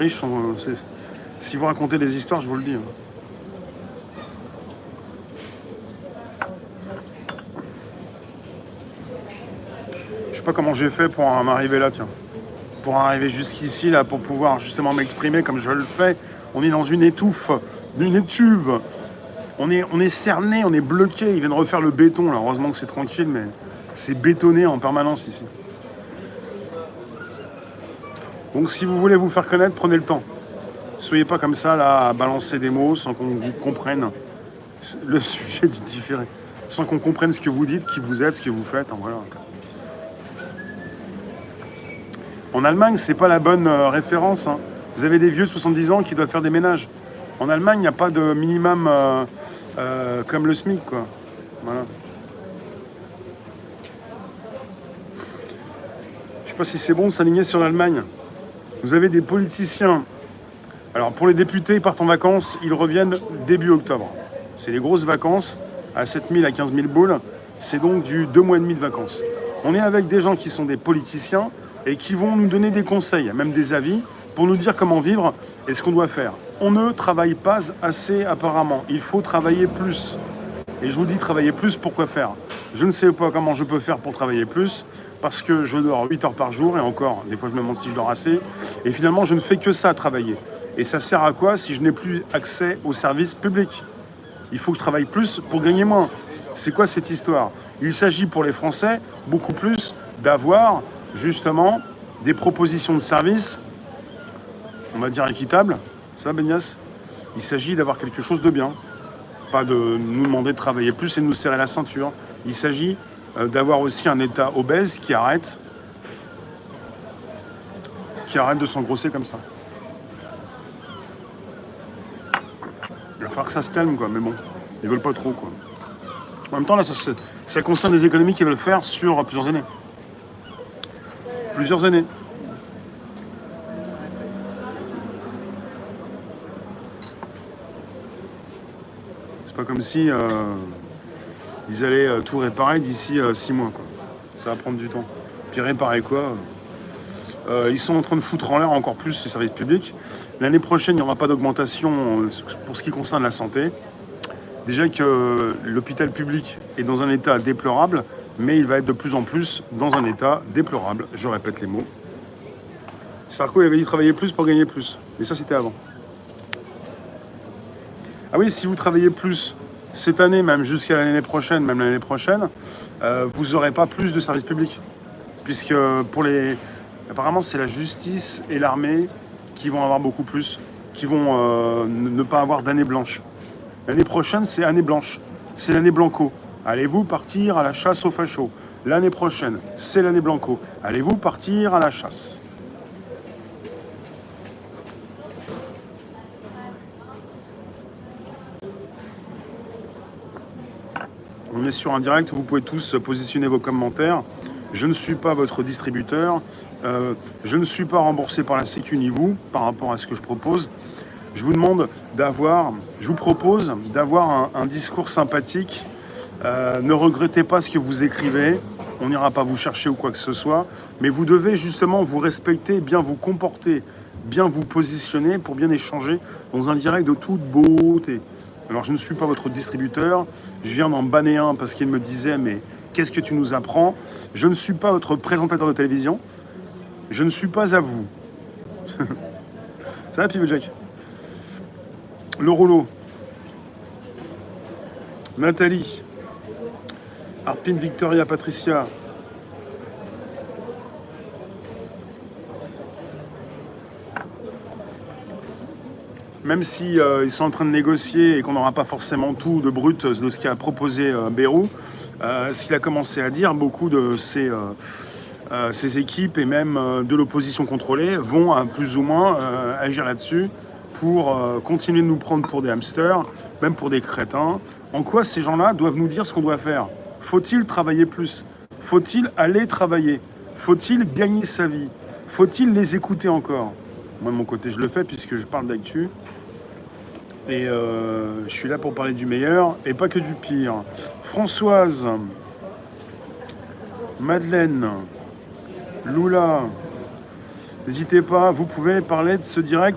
riches sont. Si vous racontez des histoires, je vous le dis. Je sais pas comment j'ai fait pour en arriver là, tiens. Pour arriver jusqu'ici, là, pour pouvoir justement m'exprimer comme je le fais. On est dans une étouffe, une étuve. On est cerné, on est bloqué. Ils viennent refaire le béton, là. Heureusement que c'est tranquille, mais c'est bétonné en permanence ici. Donc si vous voulez vous faire connaître, prenez le temps. Soyez pas comme ça, là, à balancer des mots sans qu'on comprenne le sujet du différé. Sans qu'on comprenne ce que vous dites, qui vous êtes, ce que vous faites. Hein, voilà. En Allemagne, c'est pas la bonne référence. Hein. Vous avez des vieux de 70 ans qui doivent faire des ménages. En Allemagne, il n'y a pas de minimum comme le SMIC, quoi. Voilà. Je sais pas si c'est bon de s'aligner sur l'Allemagne. Vous avez des politiciens. Alors pour les députés, ils partent en vacances, ils reviennent début octobre. C'est les grosses vacances, à 7 000 à 15 000 boules. C'est donc du 2 mois et demi de vacances. On est avec des gens qui sont des politiciens et qui vont nous donner des conseils, même des avis, pour nous dire comment vivre et ce qu'on doit faire. On ne travaille pas assez apparemment. Il faut travailler plus. Et je vous dis travailler plus, pourquoi faire? Je ne sais pas comment je peux faire pour travailler plus, parce que je dors 8 heures par jour, et encore, des fois je me demande si je dors assez, et finalement je ne fais que ça, travailler. Et ça sert à quoi si je n'ai plus accès aux services publics? Il faut que je travaille plus pour gagner moins. C'est quoi cette histoire? Il s'agit pour les Français beaucoup plus d'avoir justement des propositions de services, on va dire équitables. Ça, Benias? Il s'agit d'avoir quelque chose de bien. Pas de nous demander de travailler plus et de nous serrer la ceinture. Il s'agit d'avoir aussi un État obèse qui arrête de s'engrosser comme ça. Il va falloir que ça se calme, quoi. Mais bon, ils veulent pas trop, quoi. En même temps, là, ça concerne des économies qu'ils veulent faire sur plusieurs années. Plusieurs années. C'est pas comme si ils allaient tout réparer d'ici 6 mois, quoi. Ça va prendre du temps. Puis réparer quoi? Ils sont en train de foutre en l'air encore plus les services publics. L'année prochaine, il n'y aura pas d'augmentation pour ce qui concerne la santé. Déjà que l'hôpital public est dans un état déplorable, mais il va être de plus en plus dans un état déplorable. Je répète les mots. Sarko, il avait dit travailler plus pour gagner plus. Mais ça, c'était avant. Ah oui, si vous travaillez plus cette année, même jusqu'à l'année prochaine, vous n'aurez pas plus de services publics. Puisque apparemment, c'est la justice et l'armée qui vont avoir beaucoup plus, qui vont ne pas avoir d'année blanche. L'année prochaine, c'est année blanche. C'est l'année blanco. Allez-vous partir à la chasse aux fachos? L'année prochaine, c'est l'année blanco. Allez-vous partir à la chasse? On est sur un direct où vous pouvez tous positionner vos commentaires. Je ne suis pas votre distributeur. Je ne suis pas remboursé par la Sécu ni vous par rapport à ce que je propose. Je vous propose d'avoir un discours sympathique. Ne regrettez pas ce que vous écrivez. On n'ira pas vous chercher ou quoi que ce soit. Mais vous devez justement vous respecter, bien vous comporter, bien vous positionner pour bien échanger dans un direct de toute beauté. Alors je ne suis pas votre distributeur, je viens d'en banner un parce qu'il me disait mais qu'est-ce que tu nous apprends? Je ne suis pas votre présentateur de télévision, je ne suis pas à vous. Ça va Pivo Jack? Le rouleau. Nathalie. Arpine, Victoria, Patricia. Même si ils sont en train de négocier et qu'on n'aura pas forcément tout de brut de ce qu'a proposé Bayrou, ce qu'il a commencé à dire, beaucoup de ces équipes et même de l'opposition contrôlée vont plus ou moins agir là-dessus pour continuer de nous prendre pour des hamsters, même pour des crétins. En quoi ces gens-là doivent nous dire ce qu'on doit faire? Faut-il travailler plus? Faut-il aller travailler? Faut-il gagner sa vie? Faut-il les écouter encore? Moi, de mon côté, je le fais puisque je parle d'actu. Et je suis là pour parler du meilleur et pas que du pire. Françoise, Madeleine, Lula, N'hésitez pas, vous pouvez parler de ce direct.